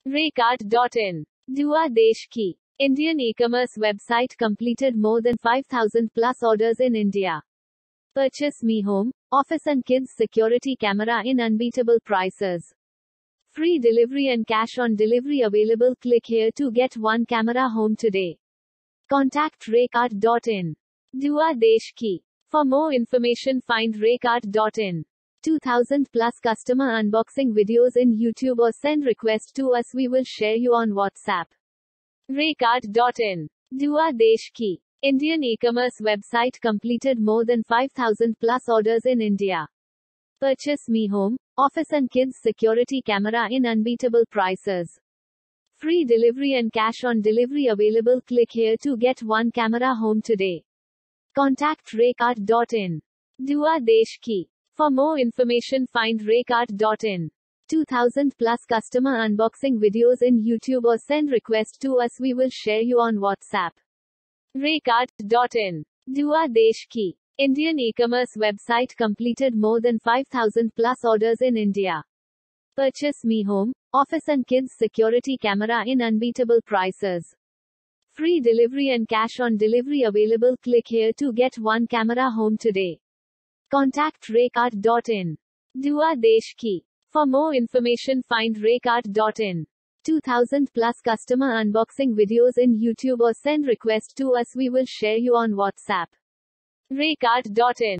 Raykartdua Desh Ki. Indian e-commerce website completed more than 5,000 plus orders in India. Purchase Me Home, Office and Kids Security Camera in unbeatable prices. Free delivery and cash on delivery available. Click here to get one camera home today. Contact Raykartdua Desh Ki. For more information find Raykartdua. 2000 plus customer unboxing videos in YouTube or send request to us, we will share you on WhatsApp. Raykartdua Desh Ki. Indian e-commerce website completed more than 5,000 plus orders in India. Purchase Me Home, Office and Kids Security Camera in unbeatable prices. Free delivery and cash on delivery available. Click here to get one camera home today. Contact Raykartdua Desh Ki. For more information find Raykartdua. 2000 plus customer unboxing videos in YouTube or send request to us, we will share you on WhatsApp. Raykartdua Desh Ki. Indian e-commerce website completed more than 5,000 plus orders in India. Purchase Me Home, Office and Kids Security Camera in unbeatable prices. Free delivery and cash on delivery available. Click here to get one camera home today. Contact Raykartdua Desh Ki. For more information find Raykartdua. 2000 plus customer unboxing videos in YouTube or send request to us, we will share you on WhatsApp. Raykartdua